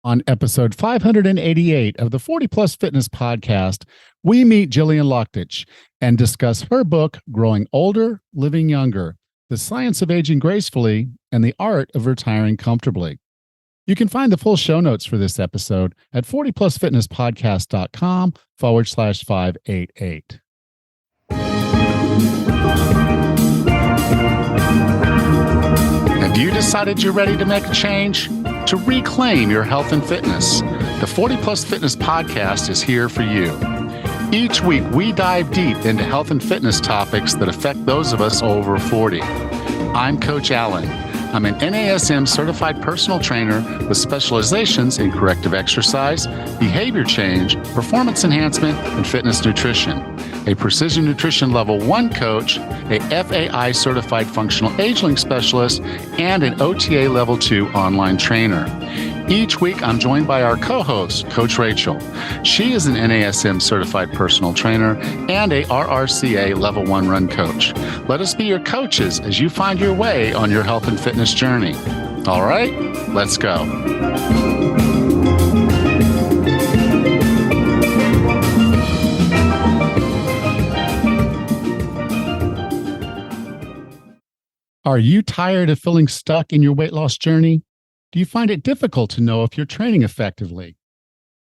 On episode 588 of the 40 Plus Fitness Podcast, we meet Gillian Lockitch and discuss her book, Growing Older, Living Younger, The Science of Aging Gracefully, and the Art of Retiring Comfortably. You can find the full show notes for this episode at 40plusfitnesspodcast.com/588. Have you decided you're ready to make a change? To reclaim your health and fitness? The 40 Plus Fitness Podcast is here for you. Each week, we dive deep into health and fitness topics that affect those of us over 40. I'm Coach Allen. I'm an NASM certified personal trainer with specializations in corrective exercise, behavior change, performance enhancement, and fitness nutrition. A Precision Nutrition Level 1 coach, a FAI certified functional age-link specialist, and an OTA Level 2 online trainer. Each week, I'm joined by our co-host, Coach Rachel. She is an NASM certified personal trainer and a RRCA Level 1 run coach. Let us be your coaches as you find your way on your health and fitness journey. All right, let's go. Are you tired of feeling stuck in your weight loss journey? Do you find it difficult to know if you're training effectively?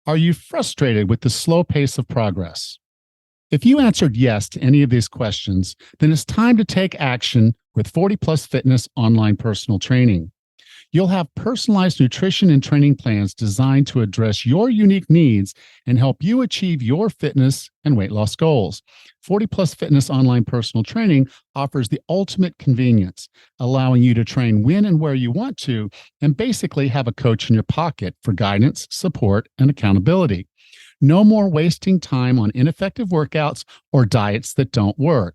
Are you frustrated with the slow pace of progress? If you answered yes to any of these questions, then it's time to take action with 40 Plus Fitness online personal training. You'll have personalized nutrition and training plans designed to address your unique needs and help you achieve your fitness and weight loss goals. 40 Plus Fitness online personal training offers the ultimate convenience, allowing you to train when and where you want to, and basically have a coach in your pocket for guidance, support, and accountability. No more wasting time on ineffective workouts or diets that don't work.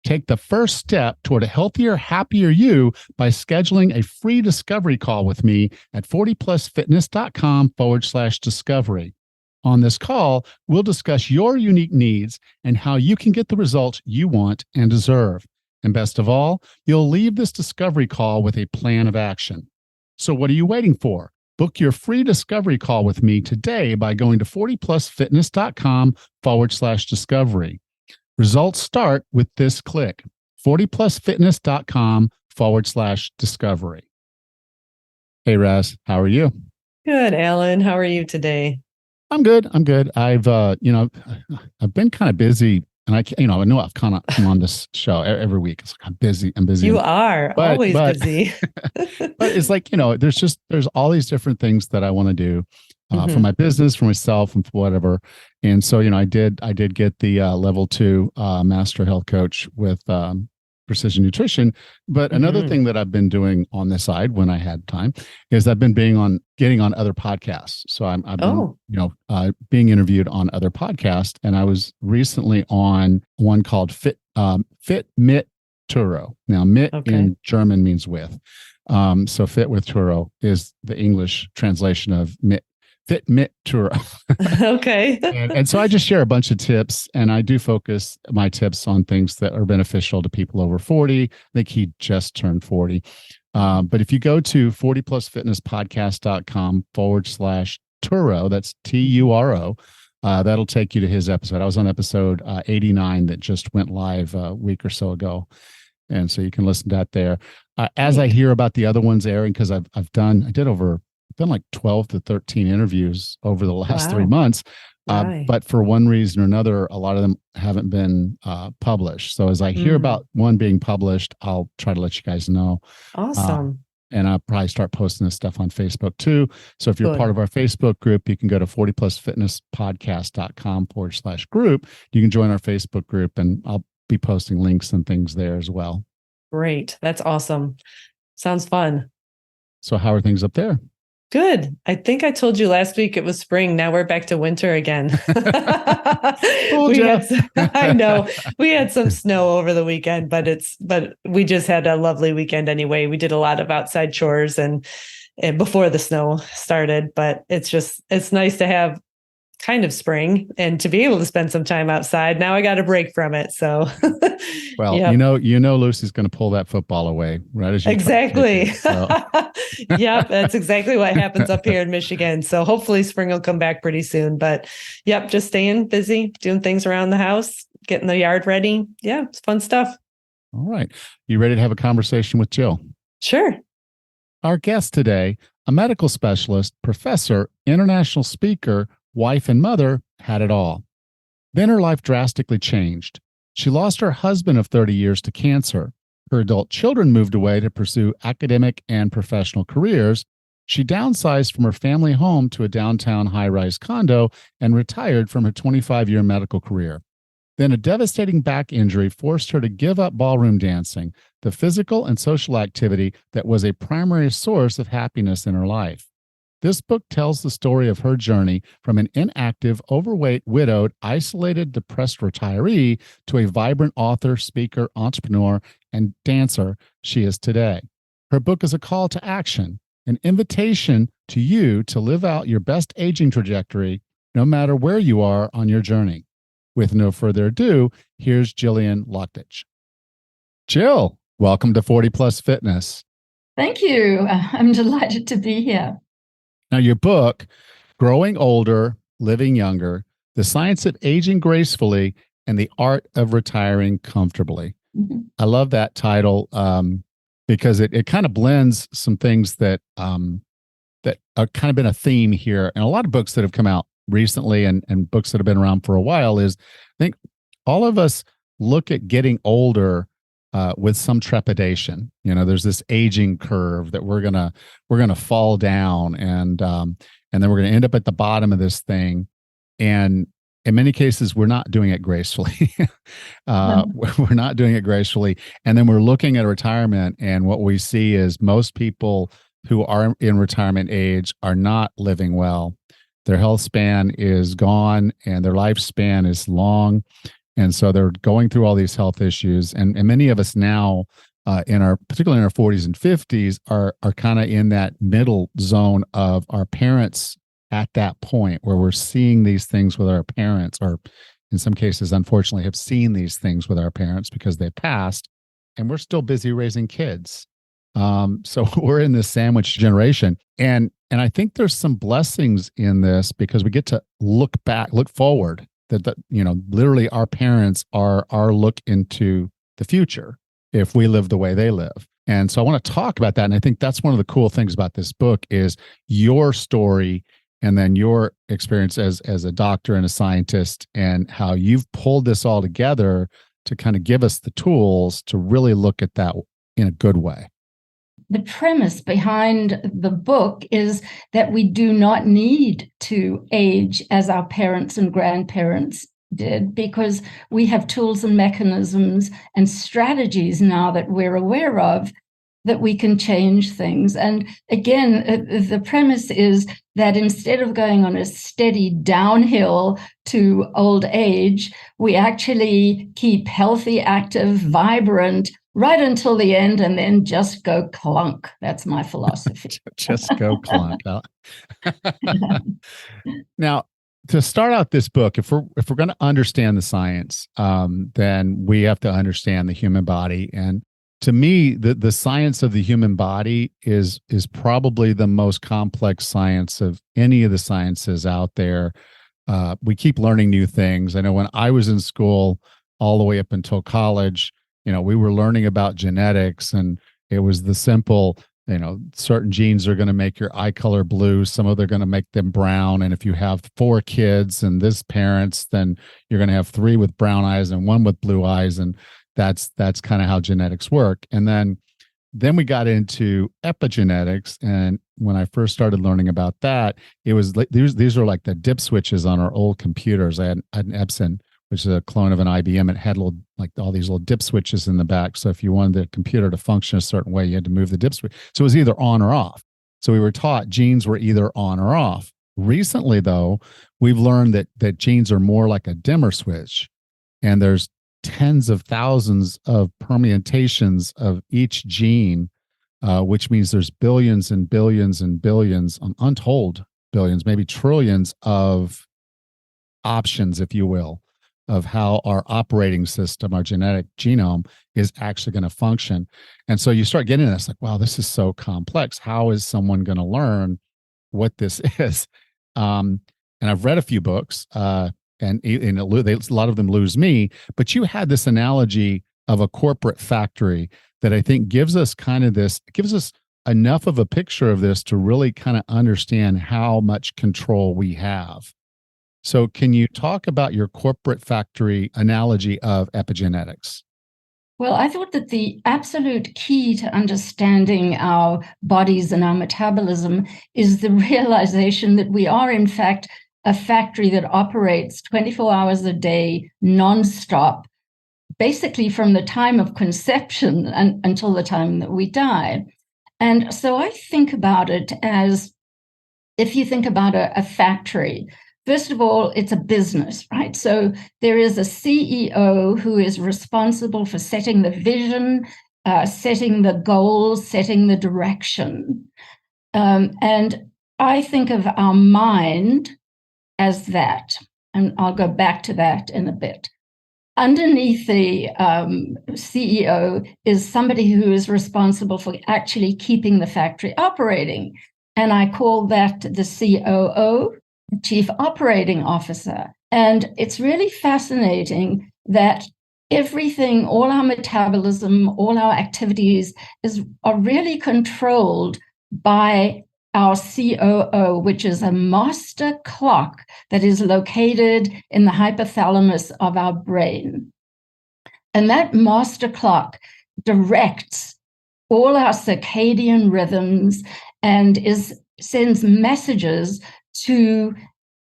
Take the first step toward a healthier, happier you by scheduling a free discovery call with me at 40plusfitness.com/discovery. On this call, we'll discuss your unique needs and how you can get the results you want and deserve. And best of all, you'll leave this discovery call with a plan of action. So what are you waiting for? Book your free discovery call with me today by going to 40plusfitness.com/discovery. Results start with this click, 40plusfitness.com/discovery. Hey, Raz, how are you? Good, Alan. How are you today? I'm good. I've been kind of busy, and I know I've kind of come on this show every week. It's like I'm busy. You are always busy. But it's like, there's all these different things that I want to do for my business, for myself, and for whatever. And so, I did get the level 2 master health coach with Precision Nutrition. But another thing that I've been doing on the side when I had time is I've been getting on other podcasts. So I've been, being interviewed on other podcasts. And I was recently on one called Fit mit Turo. Now, mit in German means with. So Fit with Turo is the English translation of mit. Fit mit Turo. Okay. and so I just share a bunch of tips, and I do focus my tips on things that are beneficial to people over 40. I think he just turned 40. But if you go to 40plusfitnesspodcast.com/Turo, that's Turo, that'll take you to his episode. I was on episode 89 that just went live a week or so ago. And so you can listen to that there. As I hear about the other ones airing, because I've done like 12 to 13 interviews over the last 3 months. But for one reason or another, a lot of them haven't been published. So as I hear about one being published, I'll try to let you guys know. Awesome. And I'll probably start posting this stuff on Facebook too. So if you're part of our Facebook group, you can go to 40plusfitnesspodcast.com/group. You can join our Facebook group, and I'll be posting links and things there as well. Great. That's awesome. Sounds fun. So how are things up there? Good. I think I told you last week it was spring. Now we're back to winter again. I know we had some snow over the weekend, but we just had a lovely weekend anyway. We did a lot of outside chores and before the snow started, but it's nice to have kind of spring, and to be able to spend some time outside. Now I got a break from it. So, Well, yep. Lucy's going to pull that football away right as you try to kick Exactly. it, so. Yep, that's exactly what happens up here in Michigan. So hopefully spring will come back pretty soon. But yep, just staying busy, doing things around the house, getting the yard ready. Yeah, it's fun stuff. All right. You ready to have a conversation with Jill? Sure. Our guest today, a medical specialist, professor, international speaker, wife, and mother, had it all. Then her life drastically changed. She lost her husband of 30 years to cancer. Her adult children moved away to pursue academic and professional careers. She downsized from her family home to a downtown high-rise condo and retired from her 25-year medical career. Then a devastating back injury forced her to give up ballroom dancing, the physical and social activity that was a primary source of happiness in her life. This book tells the story of her journey from an inactive, overweight, widowed, isolated, depressed retiree to a vibrant author, speaker, entrepreneur, and dancer she is today. Her book is a call to action, an invitation to you to live out your best aging trajectory, no matter where you are on your journey. With no further ado, here's Gillian Lockitch. Jill, welcome to 40 Plus Fitness. Thank you. I'm delighted to be here. Now, your book, Growing Older, Living Younger, The Science of Aging Gracefully, and the Art of Retiring Comfortably. Mm-hmm. I love that title because it kind of blends some things that that are kind of been a theme here. And a lot of books that have come out recently and books that have been around for a while is, I think all of us look at getting older with some trepidation. There's this aging curve that we're gonna fall down, and then we're gonna end up at the bottom of this thing. And in many cases, we're not doing it gracefully. We're not doing it gracefully. And then we're looking at retirement, and what we see is most people who are in retirement age are not living well. Their health span is gone and their lifespan is long. And so they're going through all these health issues. And many of us now, particularly in our 40s and 50s, are kind of in that middle zone of our parents at that point where we're seeing these things with our parents, or in some cases, unfortunately, have seen these things with our parents because they passed, and we're still busy raising kids. So we're in this sandwich generation. And I think there's some blessings in this because we get to look forward, that literally our parents are our look into the future if we live the way they live. And so I want to talk about that. And I think that's one of the cool things about this book is your story and then your experience as a doctor and a scientist, and how you've pulled this all together to kind of give us the tools to really look at that in a good way. The premise behind the book is that we do not need to age as our parents and grandparents did, because we have tools and mechanisms and strategies now that we're aware of that we can change things. And again, the premise is that instead of going on a steady downhill to old age, we actually keep healthy, active, vibrant, right until the end, and then just go clunk. That's my philosophy. Just go clunk. Now, to start out this book, if we're going to understand the science, then we have to understand the human body. And to me, the science of the human body is probably the most complex science of any of the sciences out there. We keep learning new things. I know when I was in school, all the way up until college, we were learning about genetics, and it was the simple, certain genes are going to make your eye color blue. Some of them are going to make them brown. And if you have 4 kids and this parents, then you're going to have 3 with brown eyes and 1 with blue eyes. And that's kind of how genetics work. And then we got into epigenetics. And when I first started learning about that, it was like, these are like the dip switches on our old computers. I had an Epson, which is a clone of an IBM. It had all these little dip switches in the back. So if you wanted the computer to function a certain way, you had to move the dip switch. So it was either on or off. So we were taught genes were either on or off. Recently, though, we've learned that genes are more like a dimmer switch, and there's tens of thousands of permutations of each gene, which means there's billions and billions and billions, untold billions, maybe trillions of options, if you will, of how our operating system, our genetic genome is actually going to function. And so you start getting this like, wow, this is so complex. How is someone going to learn what this is? And I've read a few books, and a lot of them lose me, but you had this analogy of a corporate factory that I think gives us enough of a picture of this to really kind of understand how much control we have. So can you talk about your corporate factory analogy of epigenetics? Well, I thought that the absolute key to understanding our bodies and our metabolism is the realization that we are, in fact, a factory that operates 24 hours a day, nonstop, basically from the time of conception until the time that we die. And so I think about it as, if you think about a factory, first of all, it's a business, right? So there is a CEO who is responsible for setting the vision, setting the goals, setting the direction. And I think of our mind as that, and I'll go back to that in a bit. Underneath the CEO is somebody who is responsible for actually keeping the factory operating. And I call that the COO, Chief Operating Officer. And it's really fascinating that everything, all our metabolism, all our activities are really controlled by our COO, which is a master clock that is located in the hypothalamus of our brain. And that master clock directs all our circadian rhythms and sends messages to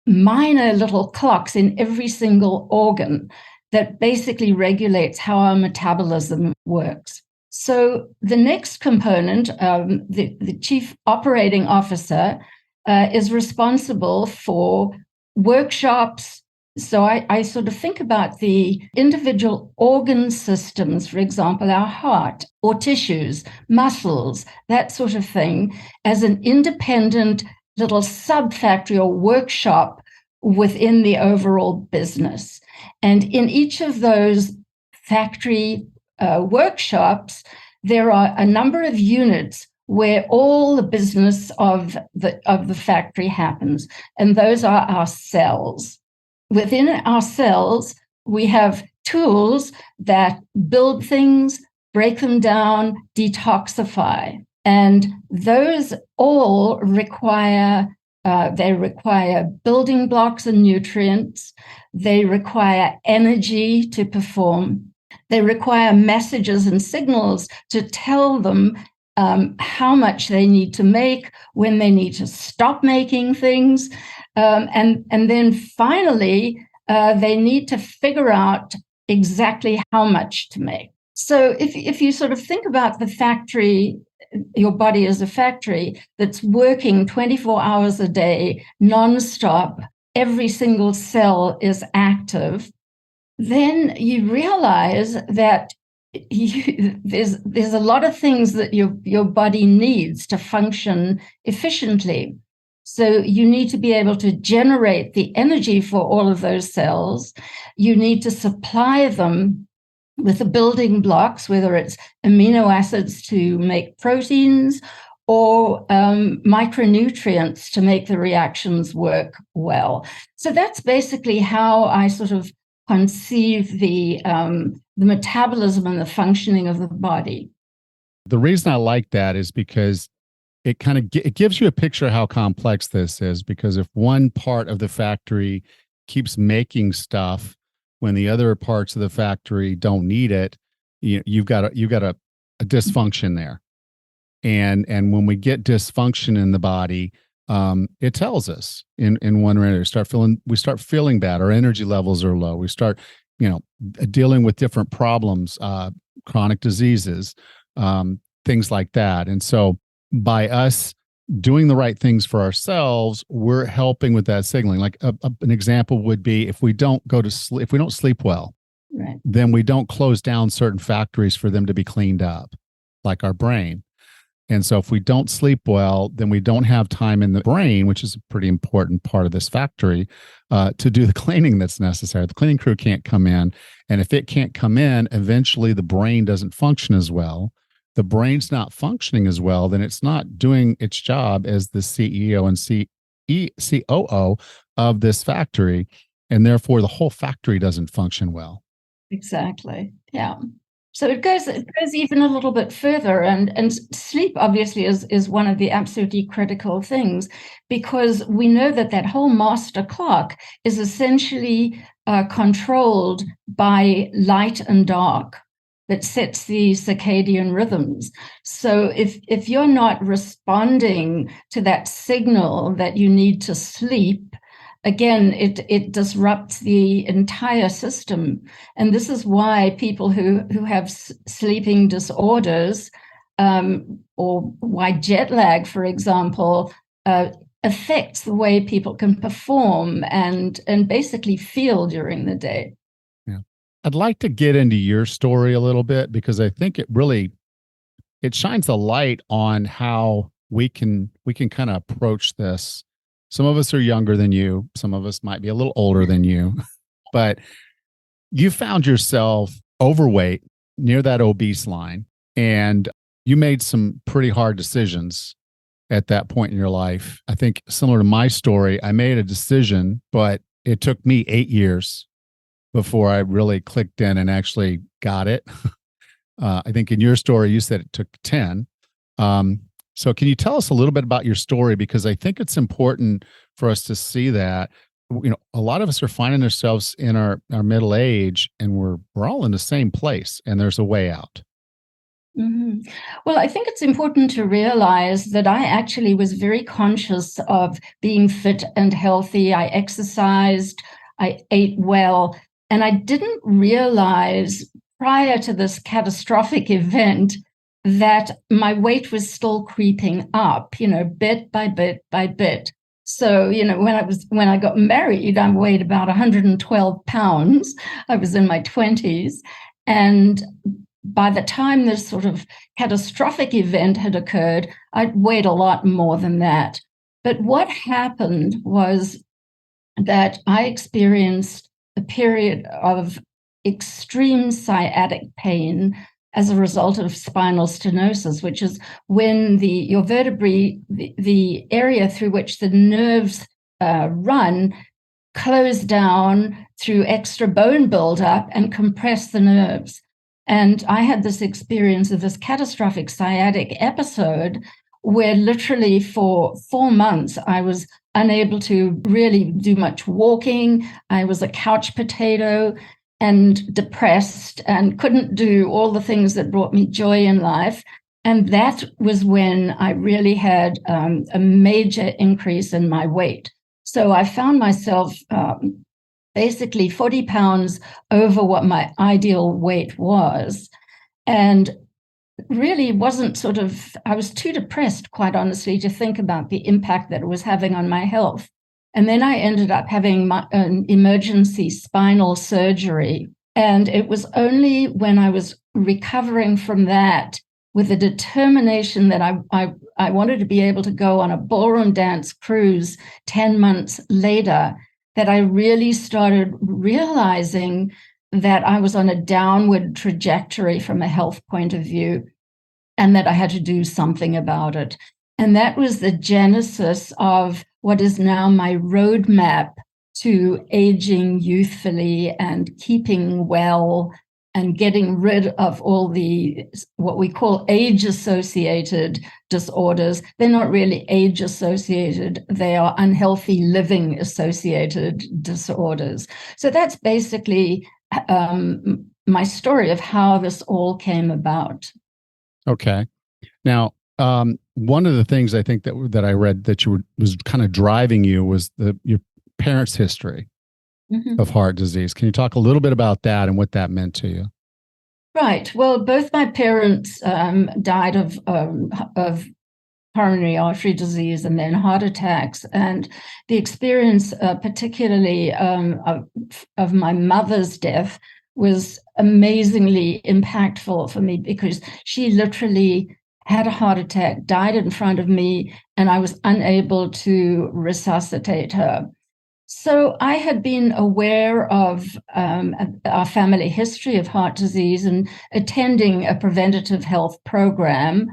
minor little clocks in every single organ that basically regulates how our metabolism works. So the next component, the Chief Operating Officer, is responsible for workshops. So I sort of think about the individual organ systems, for example, our heart or tissues, muscles, that sort of thing, as an independent little sub-factory or workshop within the overall business. And in each of those factory workshops, there are a number of units where all the business of the factory happens, and those are our cells. Within our cells, we have tools that build things, break them down, detoxify, and those all require building blocks and nutrients. They require energy to perform. They require messages and signals to tell them how much they need to make, when they need to stop making things. And then finally, they need to figure out exactly how much to make. So if you sort of think about the factory, your body as a factory that's working 24 hours a day, nonstop, every single cell is active, then you realize that there's a lot of things that your body needs to function efficiently. So you need to be able to generate the energy for all of those cells. You need to supply them with the building blocks, whether it's amino acids to make proteins or micronutrients to make the reactions work well. So that's basically how I sort of conceive the metabolism and the functioning of the body. The reason I like that is because it kind of it gives you a picture of how complex this is, because if one part of the factory keeps making stuff when the other parts of the factory don't need it, you've got a dysfunction there. And when we get dysfunction in the body, it tells us in one way or another. We start feeling bad. Our energy levels are low. We start, dealing with different problems, chronic diseases, things like that. And so by us doing the right things for ourselves, we're helping with that signaling. Like an example would be if we don't go to sleep, if we don't sleep well, right, then we don't close down certain factories for them to be cleaned up, like our brain. And so if we don't sleep well, then we don't have time in the brain, which is a pretty important part of this factory, to do the cleaning that's necessary. The cleaning crew can't come in. And if it can't come in, eventually the brain doesn't function as well. The brain's not functioning as well, then it's not doing its job as the CEO and COO of this factory. And therefore, the whole factory doesn't function well. Exactly. Yeah. So it goes even a little bit further, and sleep obviously is one of the absolutely critical things, because we know that whole master clock is essentially controlled by light and dark that sets the circadian rhythms. So if you're not responding to that signal that you need to sleep, again, it disrupts the entire system. And this is why people who have sleeping disorders, or why jet lag, for example, affects the way people can perform and basically feel during the day. Yeah. I'd like to get into your story a little bit, because I think it shines a light on how we can kind of approach this. Some of us are younger than you. Some of us might be a little older than you, but you found yourself overweight, near that obese line, and you made some pretty hard decisions at that point in your life. I think similar to my story, I made a decision, but it took me 8 years before I really clicked in and actually got it. I think in your story, you said it took 10. So can you tell us a little bit about your story? Because I think it's important for us to see that, a lot of us are finding ourselves in our middle age, and we're all in the same place, and there's a way out. Mm-hmm. Well, I think it's important to realize that I actually was very conscious of being fit and healthy. I exercised, I ate well, and I didn't realize prior to this catastrophic event that my weight was still creeping up, bit by bit by bit. So, when I got married, I weighed about 112 pounds. I was in my 20s. And by the time this sort of catastrophic event had occurred, I'd weighed a lot more than that. But what happened was that I experienced a period of extreme sciatic pain as a result of spinal stenosis, which is when your vertebrae, the area through which the nerves run, close down through extra bone buildup and compress the nerves. And I had this experience of this catastrophic sciatic episode where literally for 4 months, I was unable to really do much walking. I was a couch potato and depressed and couldn't do all the things that brought me joy in life. And that was when I really had a major increase in my weight. So I found myself basically 40 pounds over what my ideal weight was. And really wasn't I was too depressed, quite honestly, to think about the impact that it was having on my health. And then I ended up having an emergency spinal surgery. And it was only when I was recovering from that, with the determination that I wanted to be able to go on a ballroom dance cruise 10 months later, that I really started realizing that I was on a downward trajectory from a health point of view, and that I had to do something about it. And that was the genesis of what is now my roadmap to aging youthfully and keeping well and getting rid of all the what we call age-associated disorders. They're not really age-associated. They are unhealthy living-associated disorders. So that's basically my story of how this all came about. Okay. Now, one of the things I think that I read that was kind of driving you was your parents' history of heart disease. Can you talk a little bit about that and what that meant to you? Right. Well, both my parents died of coronary artery disease and then heart attacks. And the experience, particularly of my mother's death, was amazingly impactful for me, because she literally had a heart attack, died in front of me, and I was unable to resuscitate her. So I had been aware of our family history of heart disease and attending a preventative health program.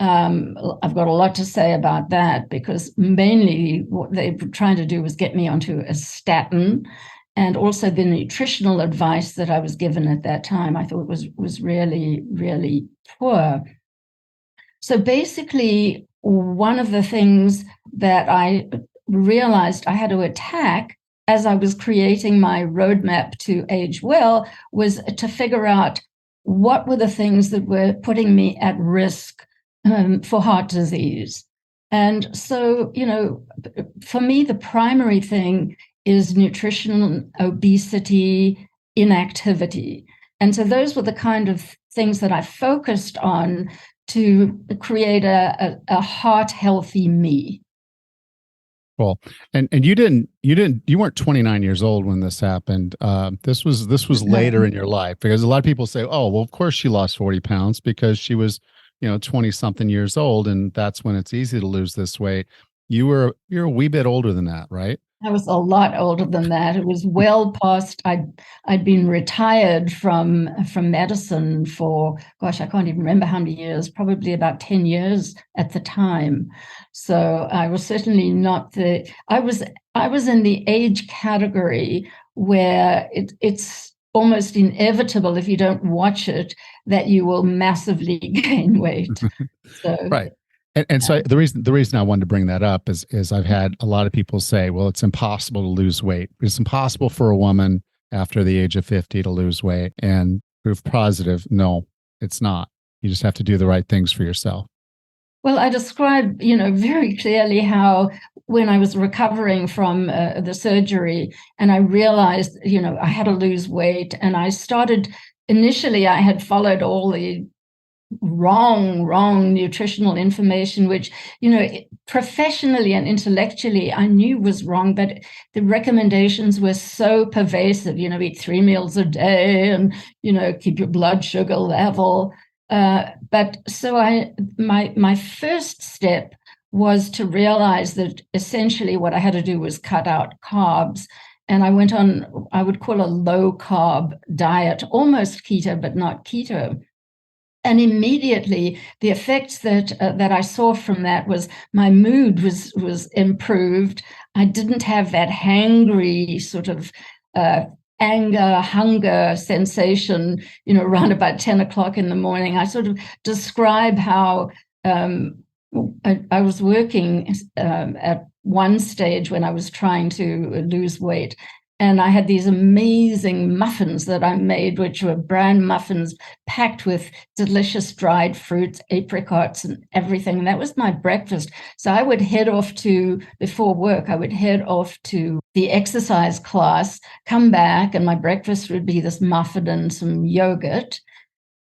I've got a lot to say about that because mainly what they were trying to do was get me onto a statin, and also the nutritional advice that I was given at that time I thought was really, really poor. So basically, one of the things that I realized I had to attack as I was creating my roadmap to age well was to figure out what were the things that were putting me at risk for heart disease. And so, for me, the primary thing is nutrition, obesity, inactivity. And so those were the kind of things that I focused on to create a heart healthy me. Cool. And you weren't 29 years old when this happened. This was later in your life, because a lot of people say, oh, well, of course she lost 40 pounds because she was, 20 something years old. And that's when it's easy to lose this weight. You're a wee bit older than that, right? I was a lot older than that. It was well past. I'd been retired from medicine for, gosh, I can't even remember how many years. Probably about 10 years at the time. So I was certainly not the. I was in the age category where it's almost inevitable if you don't watch it that you will massively gain weight. So right. And so the reason I wanted to bring that up is I've had a lot of people say, well, it's impossible to lose weight. It's impossible for a woman after the age of 50 to lose weight. And proof positive, no, it's not. You just have to do the right things for yourself. Well, I described, very clearly how when I was recovering from the surgery and I realized, I had to lose weight, and I started, initially I had followed all the wrong nutritional information, which, professionally and intellectually I knew was wrong, but the recommendations were so pervasive, eat 3 meals a day and, keep your blood sugar level. But so my first step was to realize that essentially what I had to do was cut out carbs. And I went on, I would call a low carb diet, almost keto, but not keto. And immediately, the effects that I saw from that was my mood was improved. I didn't have that hangry sort of anger, hunger sensation, around about 10 o'clock in the morning. I sort of describe how I was working at one stage when I was trying to lose weight. And I had these amazing muffins that I made, which were bran muffins packed with delicious dried fruits, apricots, and everything. And that was my breakfast. So I would head off before work, I would head off to the exercise class, come back, and my breakfast would be this muffin and some yogurt.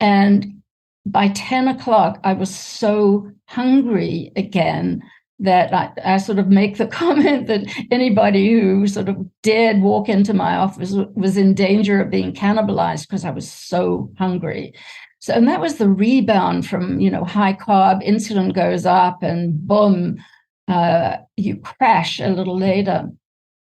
And by 10 o'clock, I was so hungry again that I sort of make the comment that anybody who sort of dared walk into my office was in danger of being cannibalized because I was so hungry. So, and that was the rebound from, high carb, insulin goes up and boom, you crash a little later.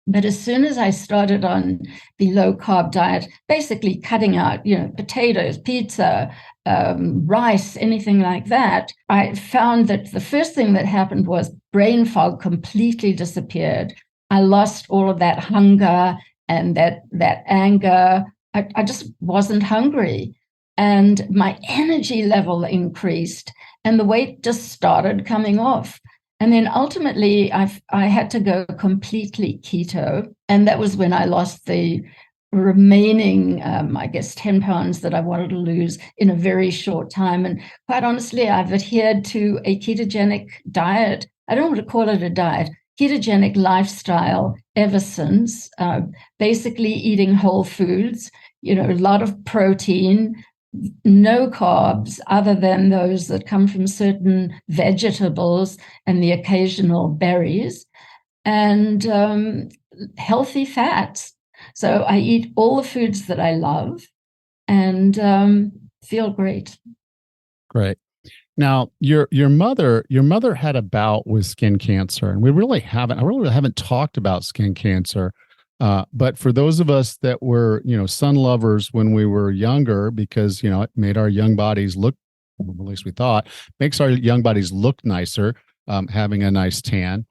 But as soon as I started on the low carb diet, basically cutting out, potatoes, pizza, rice, anything like that, I found that the first thing that happened was brain fog completely disappeared. I lost all of that hunger and that anger. I just wasn't hungry. And my energy level increased and the weight just started coming off. And then ultimately, I had to go completely keto. And that was when I lost the remaining, 10 pounds that I wanted to lose in a very short time. And quite honestly, I've adhered to a ketogenic diet. I don't want to call it a diet, ketogenic lifestyle ever since, basically eating whole foods, a lot of protein, no carbs other than those that come from certain vegetables and the occasional berries, and healthy fats. So I eat all the foods that I love and feel great. Great. Now, your mother had a bout with skin cancer, and I really haven't talked about skin cancer. But for those of us that were, sun lovers when we were younger, because it made our young bodies look, at least we thought, makes our young bodies look nicer, having a nice tan.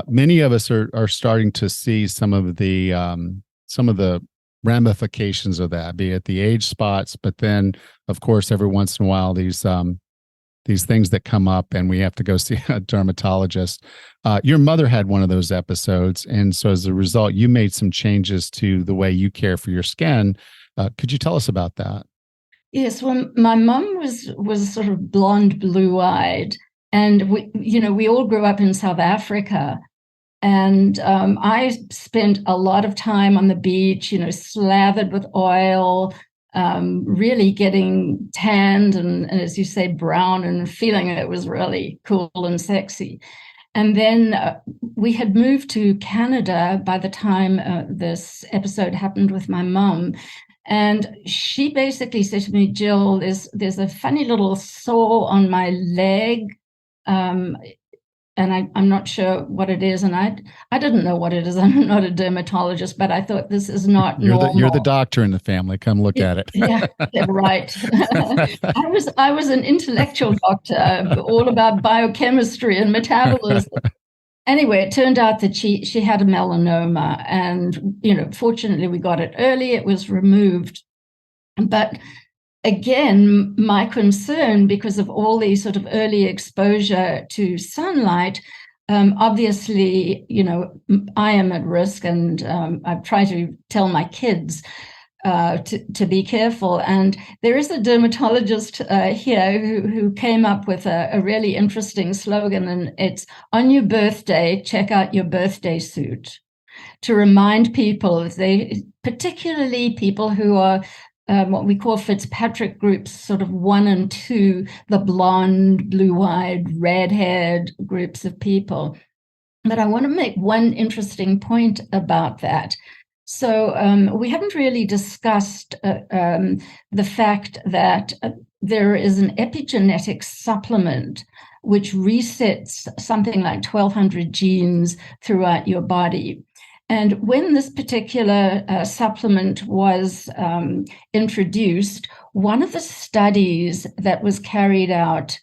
Many of us are starting to see some of the ramifications of that, be it the age spots, but then, of course, every once in a while, these things that come up and we have to go see a dermatologist. Your mother had one of those episodes. And so as a result, you made some changes to the way you care for your skin. Could you tell us about that? Yes, well, my mum was sort of blonde, blue-eyed, and we all grew up in South Africa. And I spent a lot of time on the beach, slathered with oil, really getting tanned and, as you say, brown, and feeling it was really cool and sexy. And then we had moved to Canada by the time this episode happened with my mum. And she basically said to me, Jill, there's a funny little sore on my leg. And I'm not sure what it is. And I didn't know what it is. I'm not a dermatologist, but I thought this is not normal. You're the doctor in the family. Come look at it. Yeah, right. I was an intellectual doctor, all about biochemistry and metabolism. Anyway, it turned out that she had a melanoma, and fortunately we got it early. It was removed, but again, my concern, because of all the sort of early exposure to sunlight, obviously, I am at risk, and I try to tell my kids to be careful. And there is a dermatologist here who came up with a really interesting slogan, and it's, on your birthday, check out your birthday suit, to remind people, particularly people who are what we call Fitzpatrick groups, sort of 1 and 2, the blonde, blue-eyed, red-haired groups of people. But I want to make one interesting point about that. So we haven't really discussed the fact that there is an epigenetic supplement which resets something like 1,200 genes throughout your body. And when this particular supplement was introduced, one of the studies that was carried out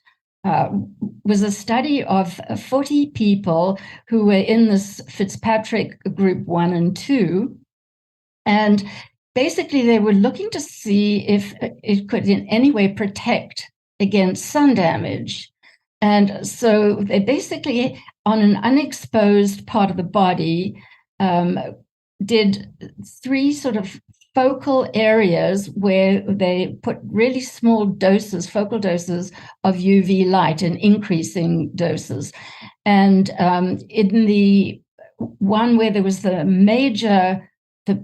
was a study of 40 people who were in this Fitzpatrick group 1 and 2. And basically, they were looking to see if it could in any way protect against sun damage. And so they basically, on an unexposed part of the body, did 3 sort of focal areas where they put really small doses, focal doses of UV light in increasing doses. And in the one where there was the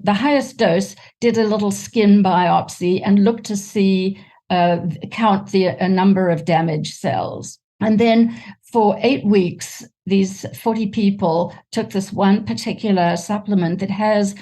highest dose, did a little skin biopsy and looked to see, count a number of damaged cells. And then for 8 weeks, these 40 people took this one particular supplement that has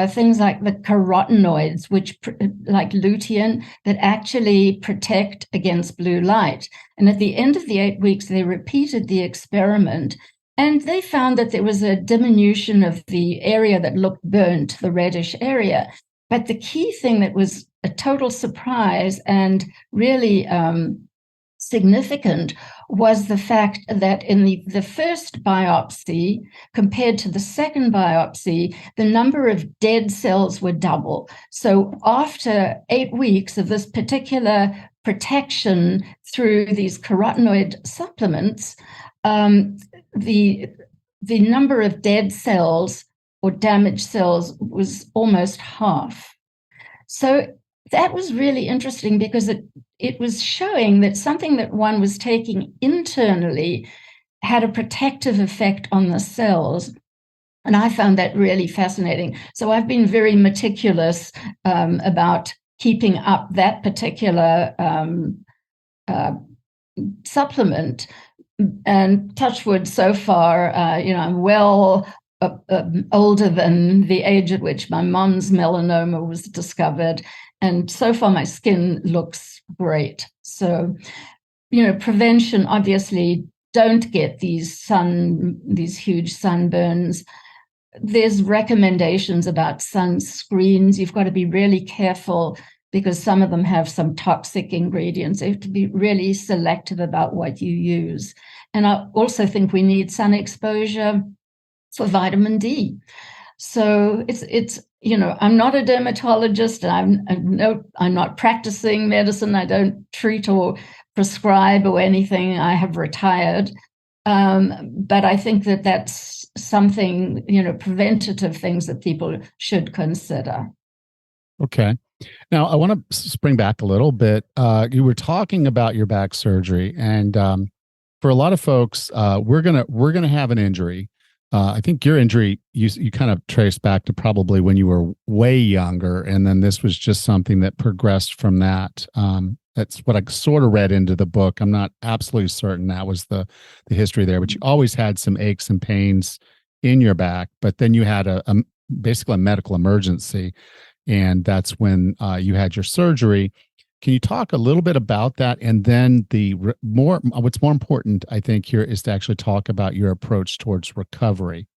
things like the carotenoids, which like lutein, that actually protect against blue light. And at the end of the 8 weeks, they repeated the experiment, and they found that there was a diminution of the area that looked burnt, the reddish area. But the key thing that was a total surprise and really significant was the fact that in the first biopsy, compared to the second biopsy, the number of dead cells were double. So after 8 weeks of this particular protection through these carotenoid supplements, the number of dead cells or damaged cells was almost half. So that was really interesting, because it was showing that something that one was taking internally had a protective effect on the cells. And I found that really fascinating. So I've been very meticulous about keeping up that particular supplement. And touch wood, so far, I'm well older than the age at which my mom's melanoma was discovered. And so far, my skin looks great. So prevention, obviously, don't get these huge sunburns. There's recommendations about sunscreens. You've got to be really careful because some of them have some toxic ingredients. You have to be really selective about what you use. And I also think we need sun exposure for vitamin D. So it's I'm not a dermatologist. I'm not practicing medicine. I don't treat or prescribe or anything. I have retired. But I think that that's something, preventative things that people should consider. Okay. Now, I want to spring back a little bit. You were talking about your back surgery, and for a lot of folks, we're gonna have an injury. I think your injury you kind of trace back to probably when you were way younger, and then this was just something that progressed from that. That's what I sort of read into the book. I'm not absolutely certain that was the history there, but you always had some aches and pains in your back, but then you had basically a medical emergency, and that's when you had your surgery. Can you talk a little bit about that? And then what's more important, I think, here is to actually talk about your approach towards recovery,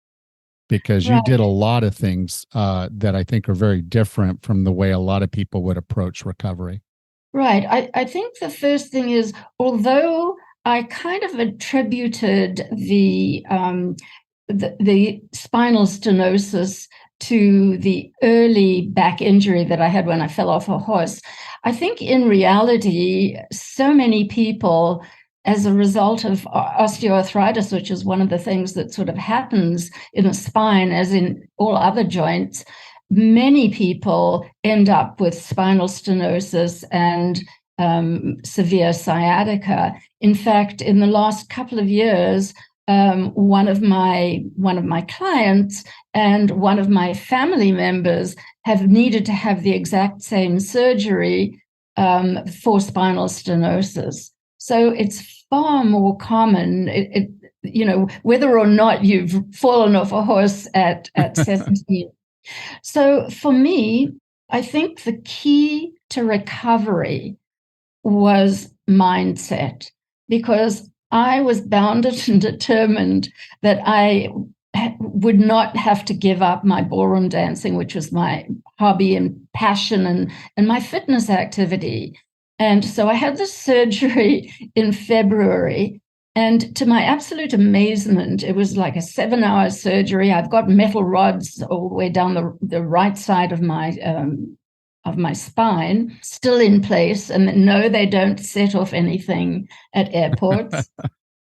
because you did a lot of things that I think are very different from the way a lot of people would approach recovery. Right. I think the first thing is, although I kind of attributed the spinal stenosis to the early back injury that I had when I fell off a horse, I think in reality, so many people, as a result of osteoarthritis, which is one of the things that sort of happens in a spine, as in all other joints, many people end up with spinal stenosis and severe sciatica. In fact, in the last couple of years, one of my clients and one of my family members have needed to have the exact same surgery for spinal stenosis. So it's far more common. Whether or not you've fallen off a horse at 17. So for me, I think the key to recovery was mindset, because I was bounded and determined that I would not have to give up my ballroom dancing, which was my hobby and passion and my fitness activity. And so I had this surgery in February. And to my absolute amazement, it was like a 7-hour surgery. I've got metal rods all the way down the right side of my spine, still in place. And no, they don't set off anything at airports.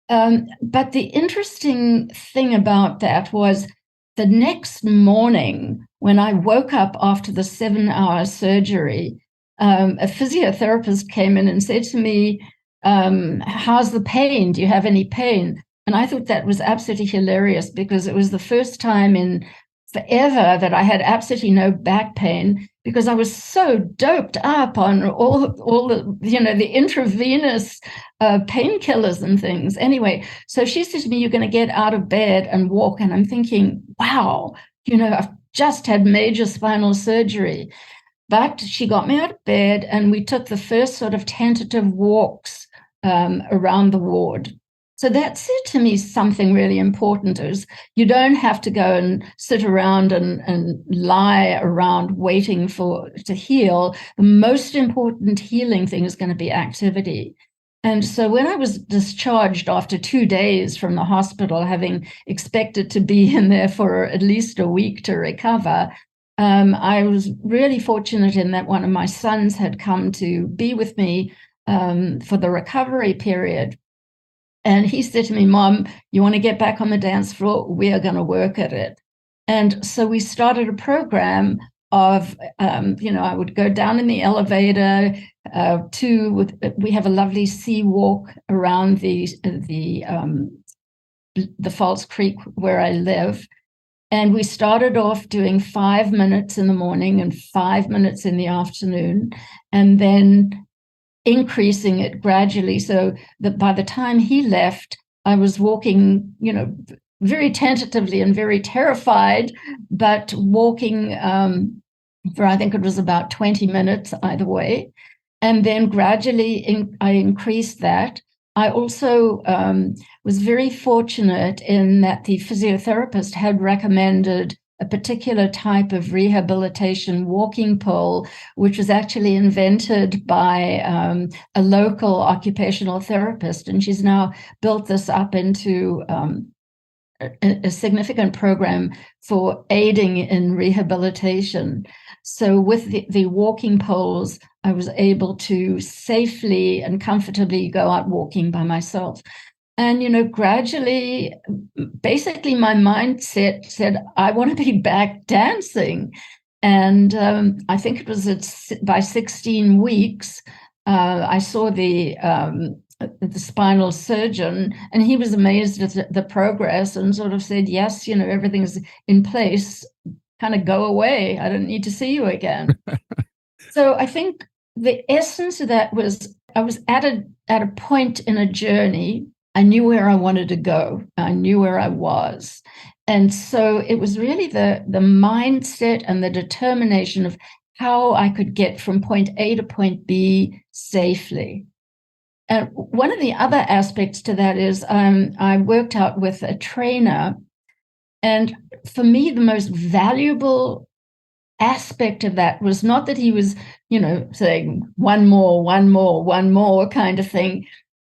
But the interesting thing about that was the next morning when I woke up after the 7-hour surgery, a physiotherapist came in and said to me, how's the pain? Do you have any pain? And I thought that was absolutely hilarious, because it was the first time in forever that I had absolutely no back pain, because I was so doped up on all the the intravenous painkillers and things. Anyway, so she said to me, "You're going to get out of bed and walk." And I'm thinking, wow, I've just had major spinal surgery. But she got me out of bed and we took the first sort of tentative walks around the ward. So that said to me something really important is you don't have to go and sit around and lie around waiting to heal. The most important healing thing is going to be activity. And so when I was discharged after 2 days from the hospital, having expected to be in there for at least a week to recover, I was really fortunate in that one of my sons had come to be with me for the recovery period. And he said to me, "Mom, you want to get back on the dance floor? We are going to work at it." And so we started a program of, I would go down in the elevator we have a lovely sea walk around the Falls Creek where I live. And we started off doing 5 minutes in the morning and 5 minutes in the afternoon, and then increasing it gradually, so that by the time he left, I was walking, very tentatively and very terrified, but walking for, I think it was about 20 minutes either way. And then gradually I increased that. I also was very fortunate in that the physiotherapist had recommended a particular type of rehabilitation walking pole, which was actually invented by a local occupational therapist. And she's now built this up into a significant program for aiding in rehabilitation. So with the walking poles, I was able to safely and comfortably go out walking by myself. And, gradually, basically my mindset said, I want to be back dancing. And I think it was by 16 weeks, I saw the spinal surgeon, and he was amazed at the progress and sort of said, yes, everything's in place, kind of go away. I don't need to see you again. So I think the essence of that was I was at a point in a journey. I knew where I wanted to go. I knew where I was. And so it was really the mindset and the determination of how I could get from point A to point B safely. And one of the other aspects to that is I worked out with a trainer. And for me, the most valuable aspect of that was not that he was, saying one more kind of thing,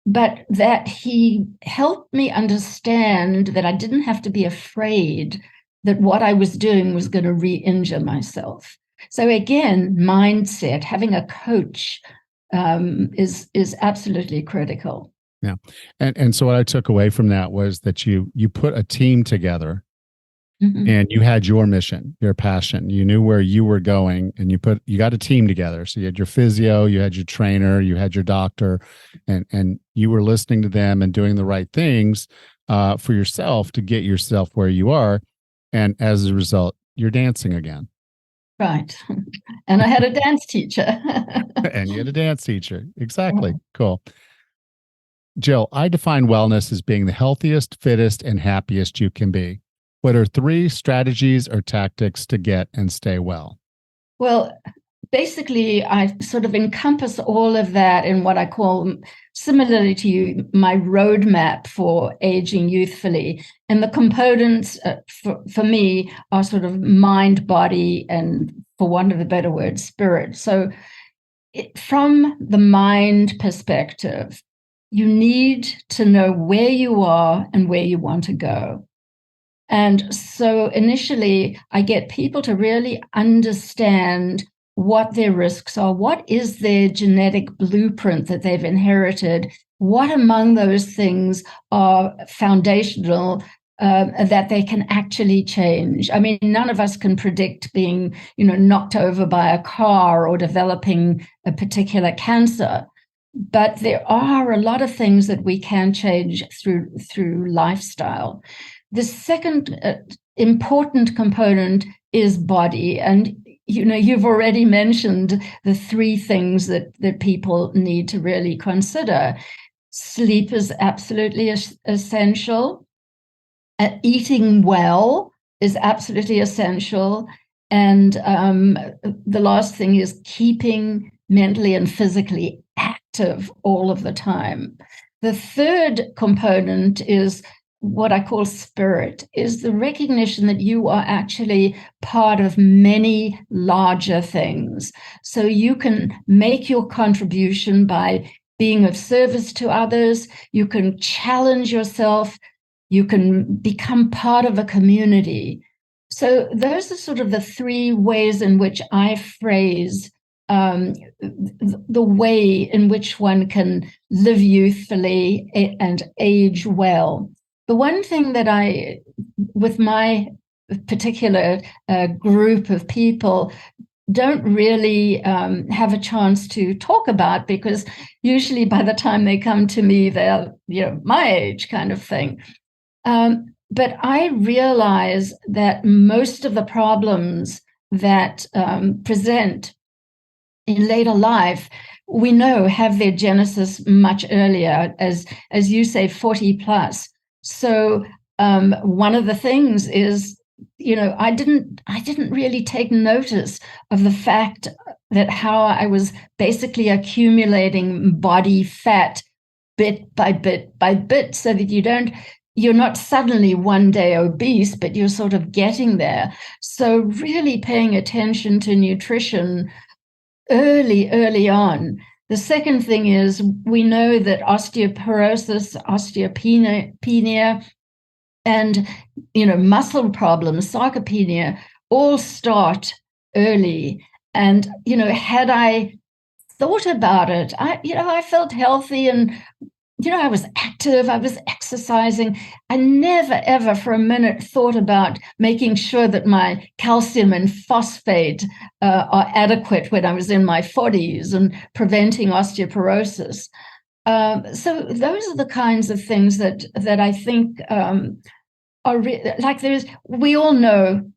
but that he helped me understand that I didn't have to be afraid that what I was doing was going to re-injure myself. So again, mindset, having a coach is absolutely critical. Yeah. And so what I took away from that was that you put a team together. Mm-hmm. And you had your mission, your passion. You knew where you were going, and you got a team together. So you had your physio, you had your trainer, you had your doctor, and you were listening to them and doing the right things for yourself to get yourself where you are. And as a result, you're dancing again. Right. And I had a dance teacher. And you had a dance teacher. Exactly. Cool. Jill, I define wellness as being the healthiest, fittest, and happiest you can be. What are 3 strategies or tactics to get and stay well? Well, basically, I sort of encompass all of that in what I call, similarly to you, my roadmap for aging youthfully. And the components for me are sort of mind, body, and, for want of a better word, spirit. So from the mind perspective, you need to know where you are and where you want to go. And so initially, I get people to really understand what their risks are, what is their genetic blueprint that they've inherited, what among those things are foundational that they can actually change. I mean, none of us can predict being, knocked over by a car or developing a particular cancer. But there are a lot of things that we can change through lifestyle. The second important component is body. And, you've already mentioned the 3 things that people need to really consider. Sleep is absolutely essential. Eating well is absolutely essential. And the last thing is keeping mentally and physically active all of the time. The third component is what I call spirit, is the recognition that you are actually part of many larger things. So you can make your contribution by being of service to others. You can challenge yourself. You can become part of a community. So those are sort of the 3 ways in which I phrase the way in which one can live youthfully and age well. The one thing that with my particular group of people, don't really have a chance to talk about, because usually by the time they come to me, they're my age kind of thing. But I realize that most of the problems that present in later life, we know have their genesis much earlier, as you say, 40 plus. So one of the things is, I didn't really take notice of the fact that how I was basically accumulating body fat bit by bit by bit, so that you're not suddenly one day obese, but you're sort of getting there. So really paying attention to nutrition early on. The second thing is, we know that osteoporosis, osteopenia, and muscle problems, sarcopenia, all start early. And had I thought about it, I felt healthy, and I was active, I was exercising. I never, ever for a minute thought about making sure that my calcium and phosphate are adequate when I was in my 40s, and preventing osteoporosis. So those are the kinds of things that I think are like, we all know,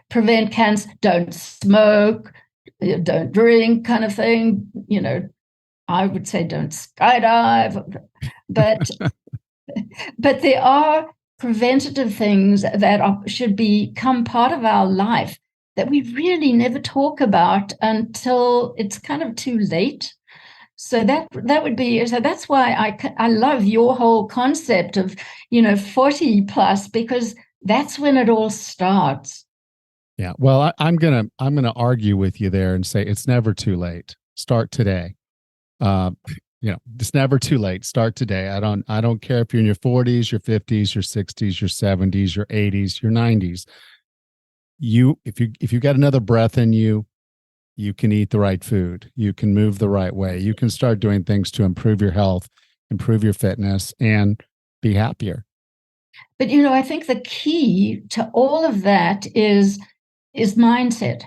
prevent cancer, don't smoke, don't drink, kind of thing. I would say don't skydive, but there are preventative things that should become part of our life that we really never talk about until it's kind of too late. So that would be, so that's why I love your whole concept of 40 plus, because that's when it all starts. Yeah. Well, I'm gonna argue with you there and say it's never too late. Start today. It's never too late. Start today. I don't care if you're in your 40s, your 50s, your 60s, your 70s, your 80s, your 90s. If you got another breath in you, you can eat the right food. You can move the right way. You can start doing things to improve your health, improve your fitness, and be happier. But I think the key to all of that is mindset.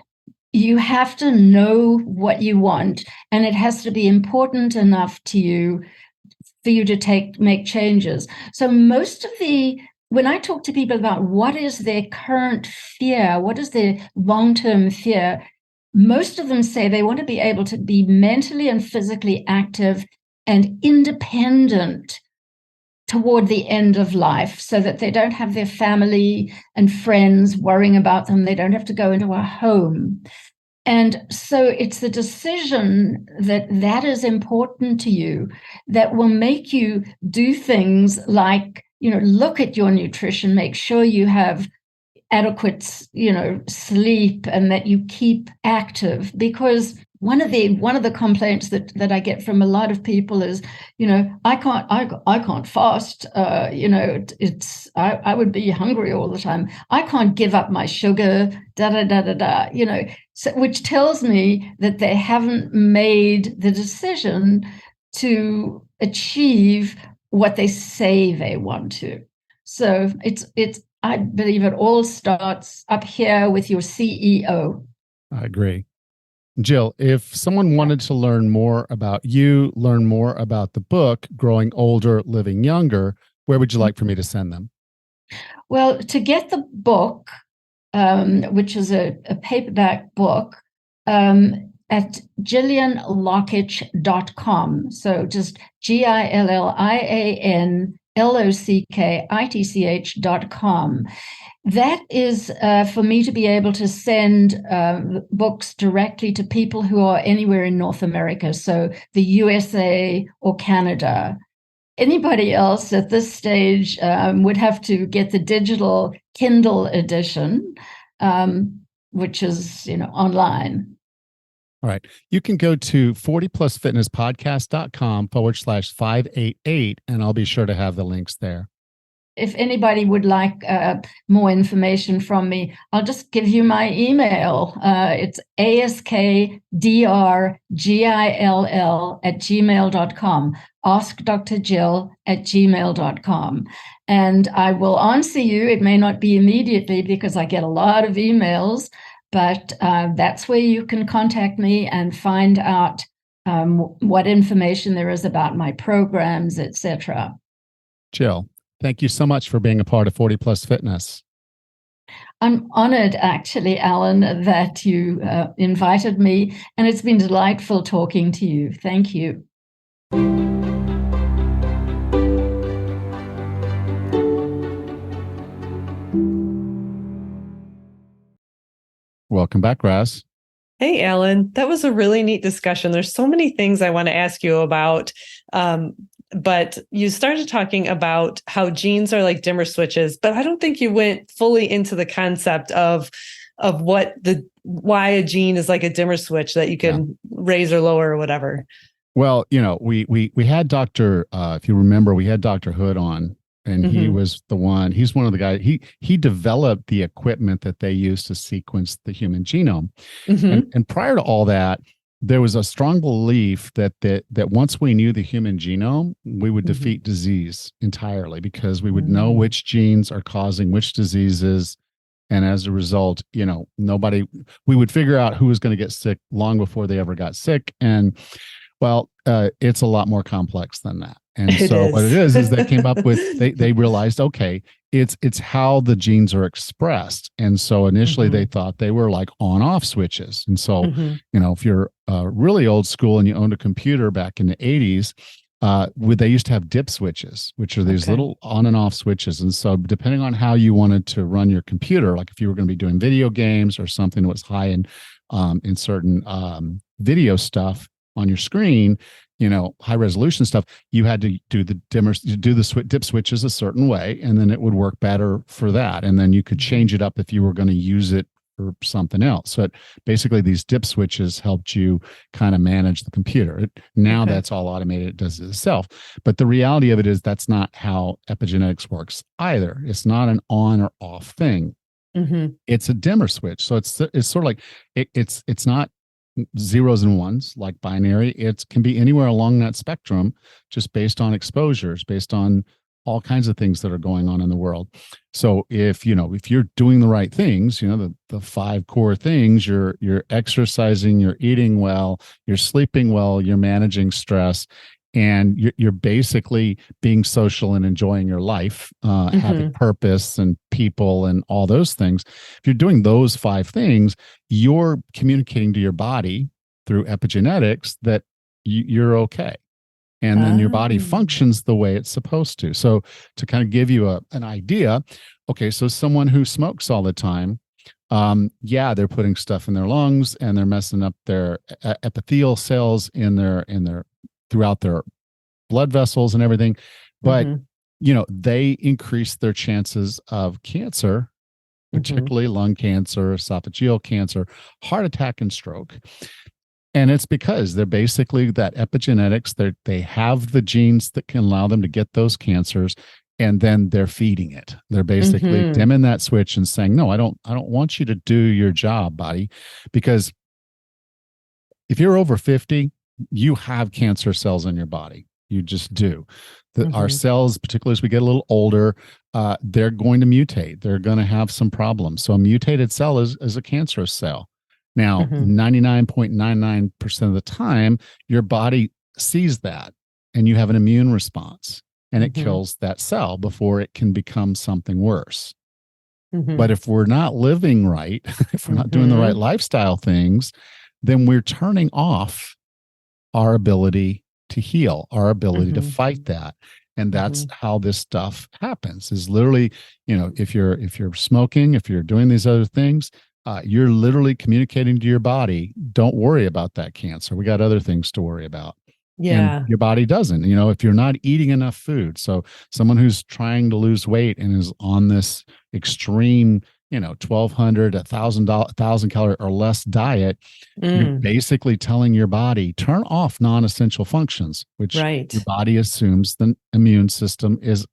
You have to know what you want, and it has to be important enough to you for you to make changes. So when I talk to people about what is their current fear, what is their long-term fear, most of them say they want to be able to be mentally and physically active and independent toward the end of life, so that they don't have their family and friends worrying about them. They don't have to go into a home. And so it's the decision that is important to you that will make you do things like, look at your nutrition, make sure you have adequate, sleep, and that you keep active. Because one of the complaints that I get from a lot of people is, I can't fast. I would be hungry all the time. I can't give up my sugar. So, which tells me that they haven't made the decision to achieve what they say they want to. So I believe it all starts up here with your CEO. I agree. Jill, if someone wanted to learn more about you, learn more about the book, Growing Older, Living Younger, where would you like for me to send them? Well, to get the book, which is a paperback book, at GillianLockitch.com. So just GillianLockitch.com. That is for me to be able to send books directly to people who are anywhere in North America, so the USA or Canada. Anybody else at this stage would have to get the digital Kindle edition, which is online. All right. You can go to 40plusfitnesspodcast.com/588, and I'll be sure to have the links there. If anybody would like more information from me, I'll just give you my email. It's askdrgill@gmail.com. AskDrJill@gmail.com. And I will answer you. It may not be immediately because I get a lot of emails, but that's where you can contact me and find out what information there is about my programs, etc. Jill, thank you so much for being a part of 40 Plus Fitness. I'm honored, actually, Alan, that you invited me, and it's been delightful talking to you. Thank you. Welcome back, Raz. Hey, Alan, that was a really neat discussion. There's so many things I want to ask you about. But you started talking about how genes are like dimmer switches, but I don't think you went fully into the concept of why a gene is like a dimmer switch that you can raise or lower or whatever. Well, we had Dr. If you remember, we had Dr. Hood on, and he was he's one of the guys, he developed the equipment that they use to sequence the human genome. And prior to all that, there was a strong belief that once we knew the human genome, we would defeat disease entirely, because we would know which genes are causing which diseases. And as a result, we would figure out who was going to get sick long before they ever got sick. And well, it's a lot more complex than that. And so what it is they came up with, they realized, okay, it's how the genes are expressed. And so initially they thought they were like on-off switches. And so, if you're really old school and you owned a computer back in the 80s, they used to have dip switches, which are these little on and off switches. And so depending on how you wanted to run your computer, like if you were going to be doing video games or something that was high in certain video stuff on your screen, high resolution stuff, you had to do the dip switches a certain way, and then it would work better for that. And then you could change it up if you were going to use it for something else. So basically these dip switches helped you kind of manage the computer. Now that's all automated. It does it itself. But the reality of it is that's not how epigenetics works either. It's not an on or off thing. It's a dimmer switch. So it's sort of like it's not zeros and ones like binary. It can be anywhere along that spectrum, just based on exposures, based on all kinds of things that are going on in the world. So if you're doing the right things, the 5 core things, you're exercising, you're eating well, you're sleeping well, you're managing stress, and you're basically being social and enjoying your life, having purpose and people and all those things. If you're doing those 5 things, you're communicating to your body through epigenetics that you're okay. And then your body functions the way it's supposed to. So to kind of give you an idea, okay, so someone who smokes all the time, they're putting stuff in their lungs and they're messing up their epithelial cells in their throughout their blood vessels and everything. But, they increase their chances of cancer, particularly lung cancer, esophageal cancer, heart attack, and stroke. And it's because they're basically that epigenetics, they have the genes that can allow them to get those cancers, and then they're feeding it. They're basically dimming that switch and saying, no, I don't want you to do your job, body, because if you're over 50, you have cancer cells in your body. You just do. Our cells, particularly as we get a little older, they're going to mutate. They're going to have some problems. So a mutated cell is a cancerous cell. Now, 99.99% of the time, your body sees that and you have an immune response, and it kills that cell before it can become something worse. But if we're not living right, if we're not doing the right lifestyle things, then we're turning off our ability to heal, our ability to fight that. And that's how this stuff happens, is literally, if you're smoking, if you're doing these other things, you're literally communicating to your body, don't worry about that cancer. We got other things to worry about. Yeah. And your body doesn't, if you're not eating enough food. So someone who's trying to lose weight and is on this extreme, 1,200, 1,000 calorie or less diet, you're basically telling your body, turn off non-essential functions, which your body assumes the immune system is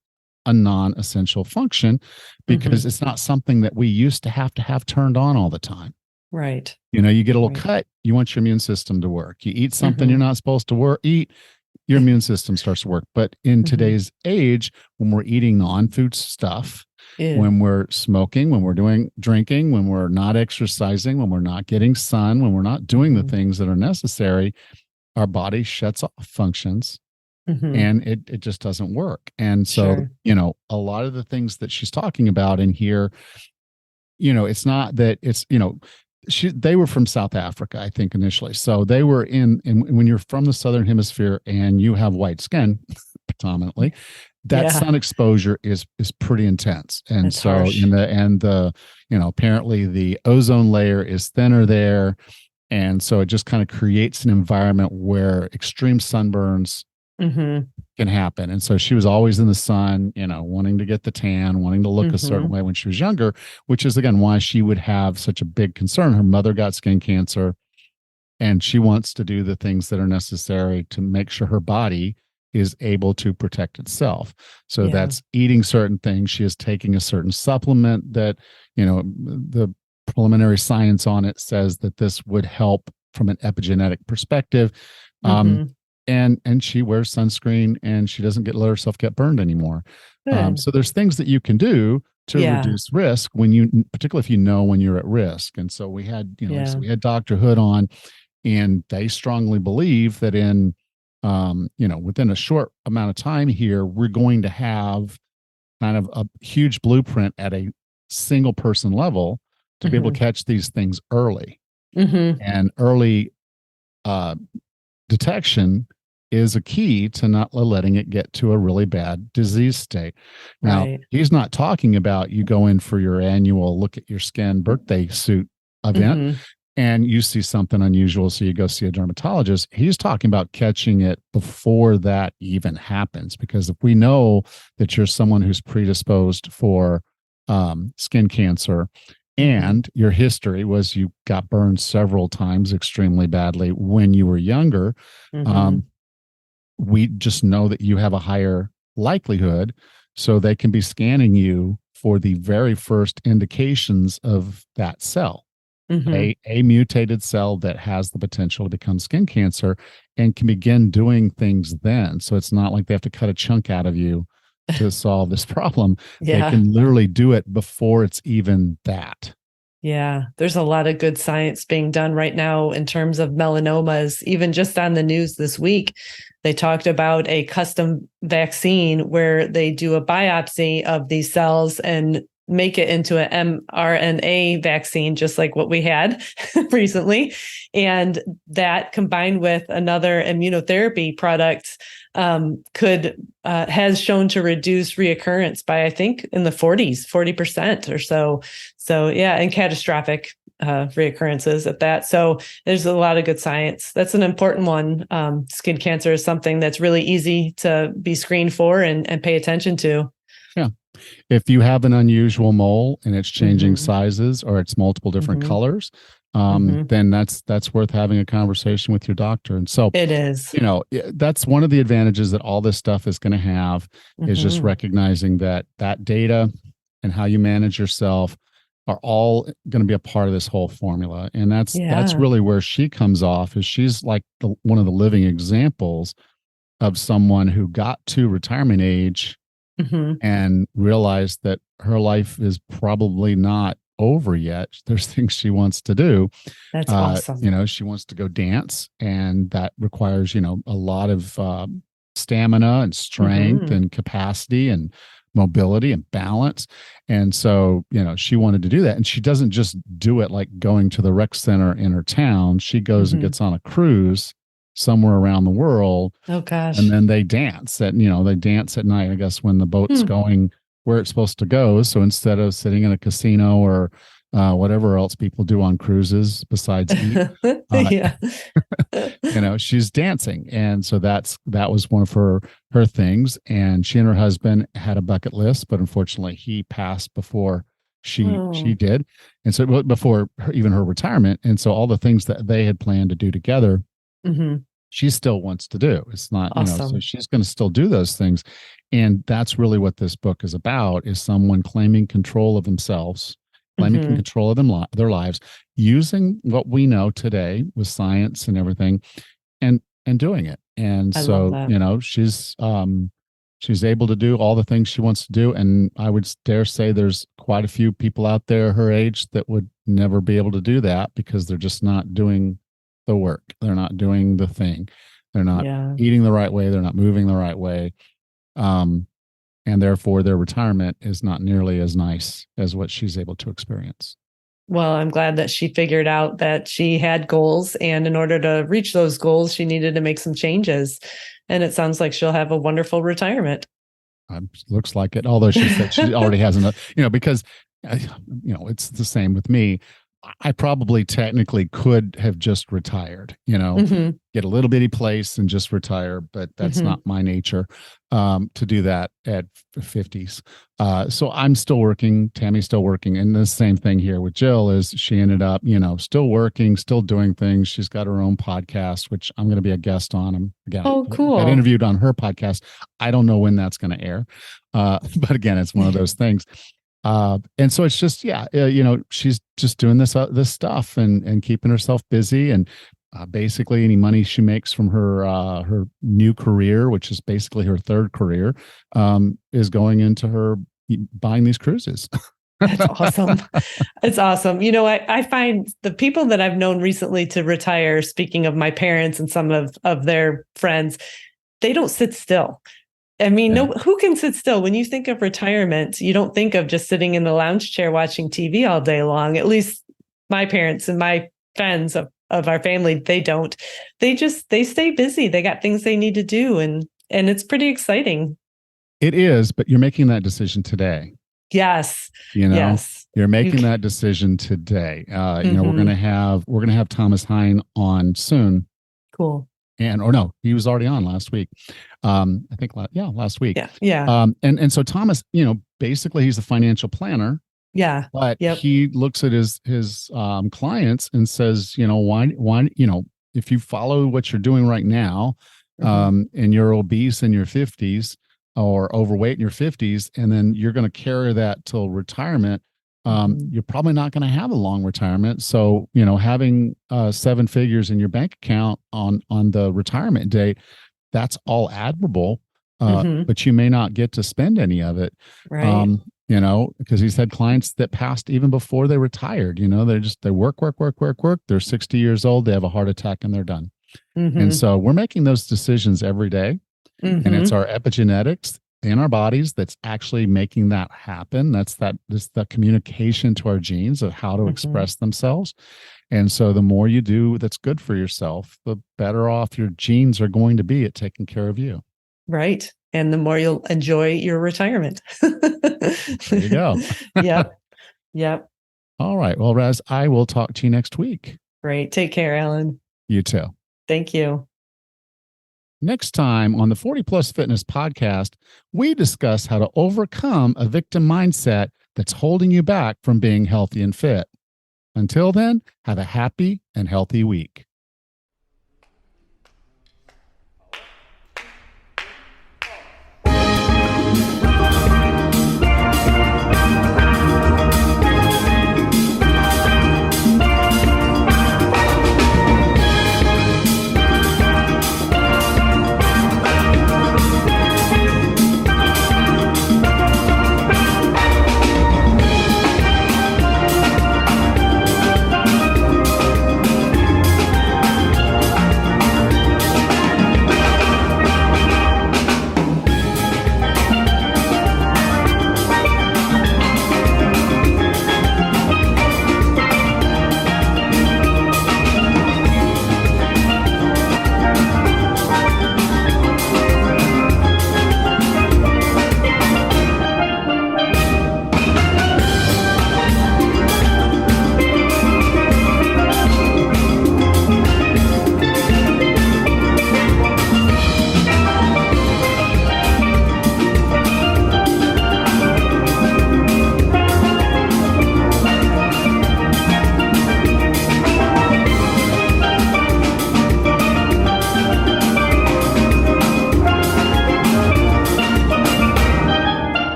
a non-essential function, because it's not something that we used to have turned on all the time. Right. You get a little cut, you want your immune system to work. You eat something you're not supposed to eat, your immune system starts to work. But in today's age, when we're eating non-food stuff, when we're smoking, when we're drinking, when we're not exercising, when we're not getting sun, when we're not doing the things that are necessary, our body shuts off functions. And it just doesn't work. And so, a lot of the things that she's talking about in here, it's not that it's, they were from South Africa, I think, initially. So they were and when you're from the Southern Hemisphere and you have white skin predominantly, that sun exposure is pretty intense. And that's so harsh. Apparently the ozone layer is thinner there. And so it just kind of creates an environment where extreme sunburns Mm-hmm. can happen. And so she was always in the sun, wanting to get the tan, wanting to look a certain way when she was younger, which is again why she would have such a big concern. Her mother got skin cancer, and she wants to do the things that are necessary to make sure her body is able to protect itself. So that's eating certain things. She is taking a certain supplement that, the preliminary science on it says that this would help from an epigenetic perspective. And she wears sunscreen, and she doesn't let herself get burned anymore. So there's things that you can do to reduce risk particularly if when you're at risk. And so we had, so we had Dr. Hood on, and they strongly believe that within a short amount of time here, we're going to have kind of a huge blueprint at a single person level to be able to catch these things early. And early detection is a key to not letting it get to a really bad disease state. Now, he's not talking about you go in for your annual look at your skin birthday suit event and you see something unusual, so you go see a dermatologist. He's talking about catching it before that even happens, because if we know that you're someone who's predisposed for skin cancer, and your history was you got burned several times extremely badly when you were younger, we just know that you have a higher likelihood. So they can be scanning you for the very first indications of that cell, a mutated cell that has the potential to become skin cancer, and can begin doing things then. So it's not like they have to cut a chunk out of you to solve this problem. They can literally do it before it's even that. Yeah, there's a lot of good science being done right now in terms of melanomas. Even just on the news this week, they talked about a custom vaccine where they do a biopsy of these cells and make it into an mRNA vaccine, just like what we had recently. And that combined with another immunotherapy product has shown to reduce reoccurrence by, I think, in the 40% or so. So and catastrophic reoccurrences at that. So there's a lot of good science. That's an important one. Skin cancer is something that's really easy to be screened for and pay attention to. Yeah. If you have an unusual mole and it's changing sizes or it's multiple different colors, then that's worth having a conversation with your doctor. And so it is, that's one of the advantages that all this stuff is going to have, is just recognizing that data and how you manage yourself are all going to be a part of this whole formula. And that's really where she comes off, is she's like one of the living examples of someone who got to retirement age and realized that her life is probably not over yet. There's things she wants to do. That's awesome. She wants to go dance, and that requires, a lot of stamina and strength and capacity and mobility and balance. And so, she wanted to do that. And she doesn't just do it like going to the rec center in her town. She goes and gets on a cruise somewhere around the world. Oh gosh. And then they dance at night, I guess, when the boat's going where it's supposed to go. So instead of sitting in a casino or whatever else people do on cruises besides eat, she's dancing. And so that was one of her things. And she and her husband had a bucket list, but unfortunately he passed before she did. And so before even her retirement. And so all the things that they had planned to do together, she still wants to do. It's not, awesome. So she's going to still do those things. And that's really what this book is about, is someone claiming control of themselves, claiming control of their lives, using what we know today with science and everything, and doing it. And so, she's able to do all the things she wants to do. And I would dare say there's quite a few people out there her age that would never be able to do that, because they're just not doing the work. They're not doing the thing. They're not eating the right way. They're not moving the right way. And therefore their retirement is not nearly as nice as what she's able to experience. Well, I'm glad that she figured out that she had goals, and in order to reach those goals, she needed to make some changes. And it sounds like she'll have a wonderful retirement. Looks like it. Although she said she already has enough, because, it's the same with me. I probably technically could have just retired, Mm-hmm. get a little bitty place and just retire, but that's Mm-hmm. not my nature to do that at 50s. So I'm still working. Tammy's still working. And the same thing here with Jill is she ended up, still working, still doing things. She's got her own podcast, which I'm going to be a guest on. Again, Oh, cool. got interviewed on her podcast. I don't know when that's going to air. But again, it's one of those things. And so it's just, she's just doing this stuff and keeping herself busy. And basically any money she makes from her new career, which is basically her third career, is going into her buying these cruises. That's awesome. It's awesome. I find the people that I've known recently to retire, speaking of my parents and some of their friends, they don't sit still. I mean, Yeah. no, who can sit still? When you think of retirement, you don't think of just sitting in the lounge chair watching TV all day long. At least my parents and my friends of our family, they don't. They stay busy. They got things they need to do. And it's pretty exciting. It is, but you're making that decision today. Yes. Yes. You're making that decision today. Mm-hmm. We're gonna have Thomas Hine on soon. Cool. He was already on last week. I think, last week. Yeah. And so Thomas, basically he's a financial planner. Yeah. But he looks at his clients and says, why, if you follow what you're doing right now, and you're obese in your 50s or overweight in your 50s, and then you're going to carry that till retirement, you're probably not going to have a long retirement. So, having 7 figures in your bank account on the retirement date, that's all admirable, but you may not get to spend any of it. Right. Because he's had clients that passed even before they retired. They work. They're 60 years old. They have a heart attack and they're done. And so we're making those decisions every day. And it's our epigenetics in our bodies that's actually making that happen. That's the communication to our genes of how to express themselves. And so the more you do that's good for yourself, the better off your genes are going to be at taking care of you. Right. And the more you'll enjoy your retirement. There you go. Yep. All right. Well, Raz, I will talk to you next week. Great. Take care, Alan. You too. Thank you. Next time on the 40 Plus Fitness podcast, we discuss how to overcome a victim mindset that's holding you back from being healthy and fit. Until then, have a happy and healthy week.